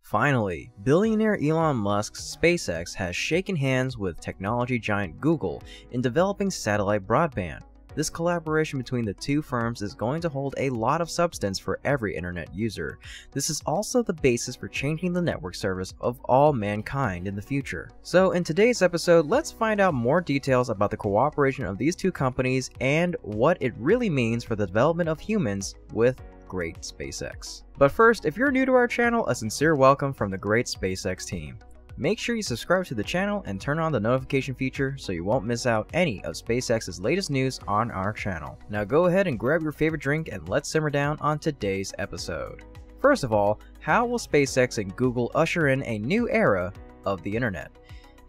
Finally, billionaire Elon Musk's SpaceX has shaken hands with technology giant Google in developing satellite broadband. This collaboration between the two firms is going to hold a lot of substance for every internet user. This is also the basis for changing the network service of all mankind in the future. So in today's episode, let's find out more details about the cooperation of these two companies and what it really means for the development of humans with Great SpaceX. But first, if you're new to our channel, a sincere welcome from the Great SpaceX team. Make sure you subscribe to the channel and turn on the notification feature so you won't miss out any of SpaceX's latest news on our channel. Now go ahead and grab your favorite drink and let's simmer down on today's episode. First of all, how will SpaceX and Google usher in a new era of the internet?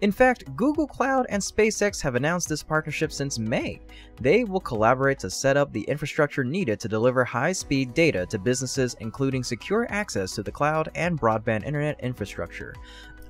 In fact, Google Cloud and SpaceX have announced this partnership since May. They will collaborate to set up the infrastructure needed to deliver high-speed data to businesses, including secure access to the cloud and broadband internet infrastructure.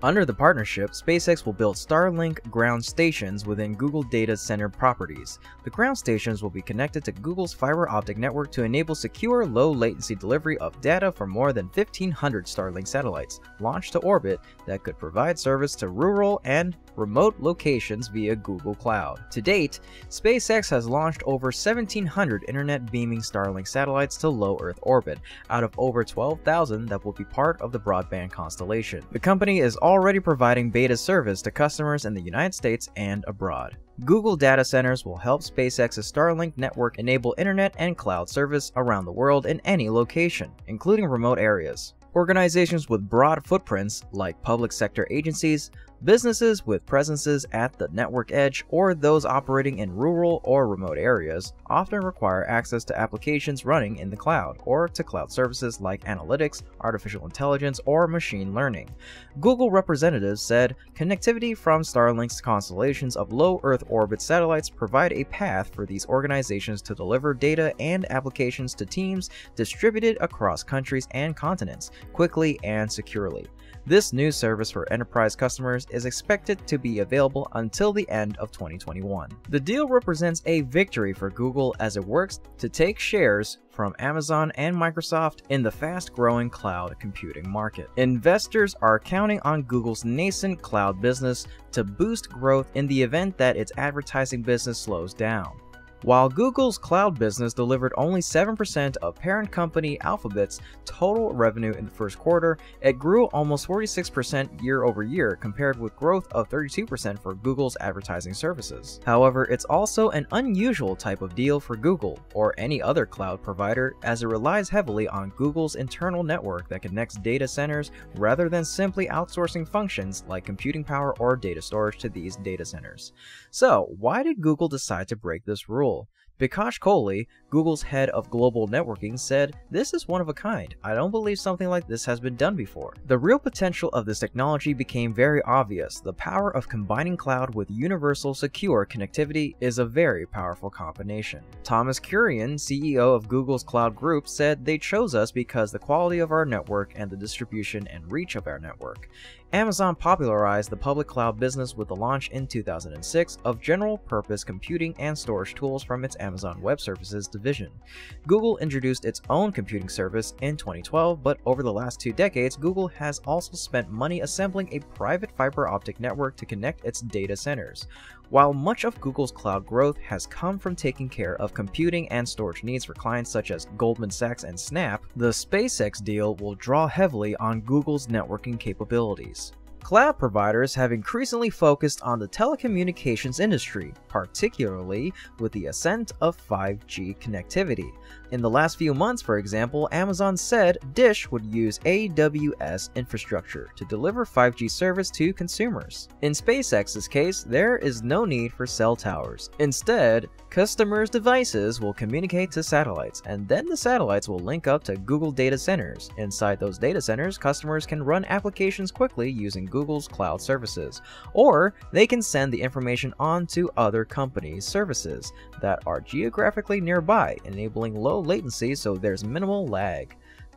Under the partnership, SpaceX will build Starlink ground stations within Google data center properties. The ground stations will be connected to Google's fiber optic network to enable secure, low-latency delivery of data from more than 1,500 Starlink satellites launched to orbit that could provide service to rural and remote locations via Google Cloud. To date, SpaceX has launched over 1,700 internet beaming Starlink satellites to low Earth orbit, out of over 12,000 that will be part of the broadband constellation. The company is already providing beta service to customers in the United States and abroad. Google data centers will help SpaceX's Starlink network enable internet and cloud service around the world in any location, including remote areas. Organizations with broad footprints, like public sector agencies, businesses with presences at the network edge, or those operating in rural or remote areas, often require access to applications running in the cloud, or to cloud services like analytics, artificial intelligence, or machine learning. Google representatives said connectivity from Starlink's constellations of low Earth orbit satellites provide a path for these organizations to deliver data and applications to teams distributed across countries and continents, quickly and securely. This new service for enterprise customers is expected to be available until the end of 2021. The deal represents a victory for Google as it works to take shares from Amazon and Microsoft in the fast-growing cloud computing market. Investors are counting on Google's nascent cloud business to boost growth in the event that its advertising business slows down. While Google's cloud business delivered only 7% of parent company Alphabet's total revenue in the first quarter, it grew almost 46% year over year, compared with growth of 32% for Google's advertising services. However, it's also an unusual type of deal for Google, or any other cloud provider, as it relies heavily on Google's internal network that connects data centers rather than simply outsourcing functions like computing power or data storage to these data centers. So, why did Google decide to break this rule? Bikash Kohli, Google's head of global networking, said, "This is one of a kind. I don't believe something like this has been done before." The real potential of this technology became very obvious. The power of combining cloud with universal secure connectivity is a very powerful combination. Thomas Kurian, CEO of Google's Cloud Group, said they chose us because the quality of our network and the distribution and reach of our network. Amazon popularized the public cloud business with the launch in 2006 of general-purpose computing and storage tools from its Amazon Web Services division. Google introduced its own computing service in 2012, but over the last 2 decades, Google has also spent money assembling a private fiber optic network to connect its data centers. While much of Google's cloud growth has come from taking care of computing and storage needs for clients such as Goldman Sachs and Snap, the SpaceX deal will draw heavily on Google's networking capabilities. Cloud providers have increasingly focused on the telecommunications industry, particularly with the ascent of 5G connectivity. In the last few months, for example, Amazon said Dish would use AWS infrastructure to deliver 5G service to consumers. In SpaceX's case, there is no need for cell towers. Instead, customers' devices will communicate to satellites, and then the satellites will link up to Google data centers. Inside those data centers, customers can run applications quickly using Google's cloud services, or they can send the information on to other companies' services that are geographically nearby, enabling low latency so there's minimal lag.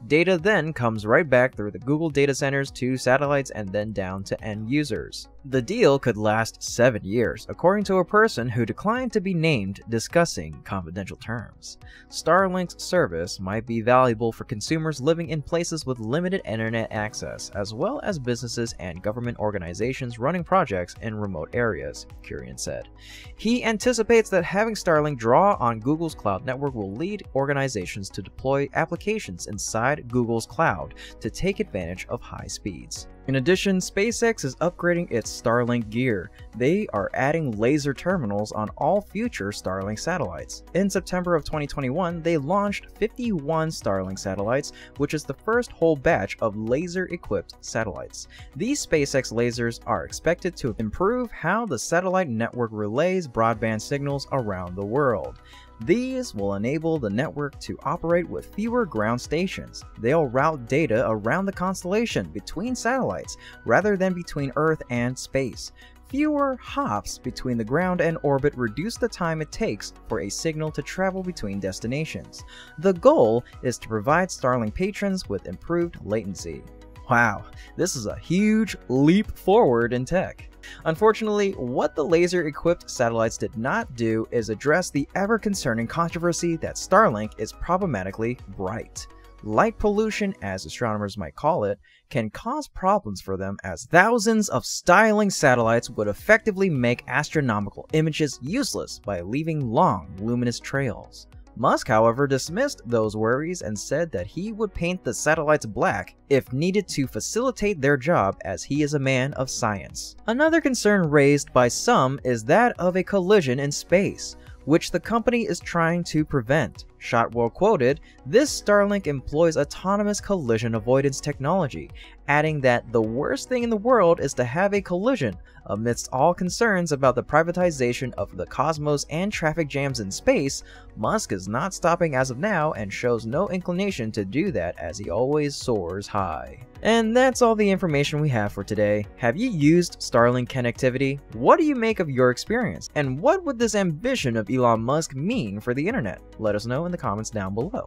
Data then comes right back through the Google data centers to satellites and then down to end users. The deal could last 7 years, according to a person who declined to be named discussing confidential terms. Starlink's service might be valuable for consumers living in places with limited internet access, as well as businesses and government organizations running projects in remote areas, Kurian said. He anticipates that having Starlink draw on Google's cloud network will lead organizations to deploy applications inside Google's cloud to take advantage of high speeds. In addition, SpaceX is upgrading its Starlink gear. They are adding laser terminals on all future Starlink satellites. In September of 2021, they launched 51 Starlink satellites, which is the first whole batch of laser-equipped satellites. These SpaceX lasers are expected to improve how the satellite network relays broadband signals around the world. These will enable the network to operate with fewer ground stations. They'll route data around the constellation between satellites rather than between Earth and space. Fewer hops between the ground and orbit reduce the time it takes for a signal to travel between destinations. The goal is to provide Starlink patrons with improved latency. Wow, this is a huge leap forward in tech. Unfortunately, what the laser-equipped satellites did not do is address the ever-concerning controversy that Starlink is problematically bright. Light pollution, as astronomers might call it, can cause problems for them as thousands of styling satellites would effectively make astronomical images useless by leaving long, luminous trails. Musk, however, dismissed those worries and said that he would paint the satellites black if needed to facilitate their job, as he is a man of science. Another concern raised by some is that of a collision in space, which the company is trying to prevent. Shotwell quoted, "This Starlink employs autonomous collision avoidance technology," adding that the worst thing in the world is to have a collision. Amidst all concerns about the privatization of the cosmos and traffic jams in space, Musk is not stopping as of now and shows no inclination to do that, as he always soars high. And that's all the information we have for today. Have you used Starlink connectivity? What do you make of your experience? And what would this ambition of Elon Musk mean for the internet? Let us know in the comments down below.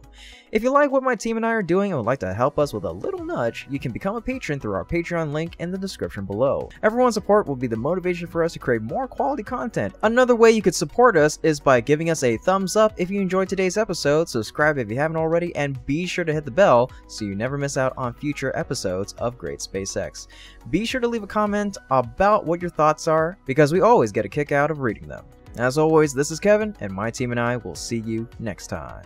If you like what my team and I are doing and would like to help us with a little nudge, you can become a patron through our Patreon link in the description below. Everyone's support will be the motivation for us to create more quality content. Another way you could support us is by giving us a thumbs up if you enjoyed today's episode, subscribe if you haven't already, and be sure to hit the bell so you never miss out on future episodes of Great SpaceX. Be sure to leave a comment about what your thoughts are, because we always get a kick out of reading them. As always, this is Kevin, and my team and I will see you next time.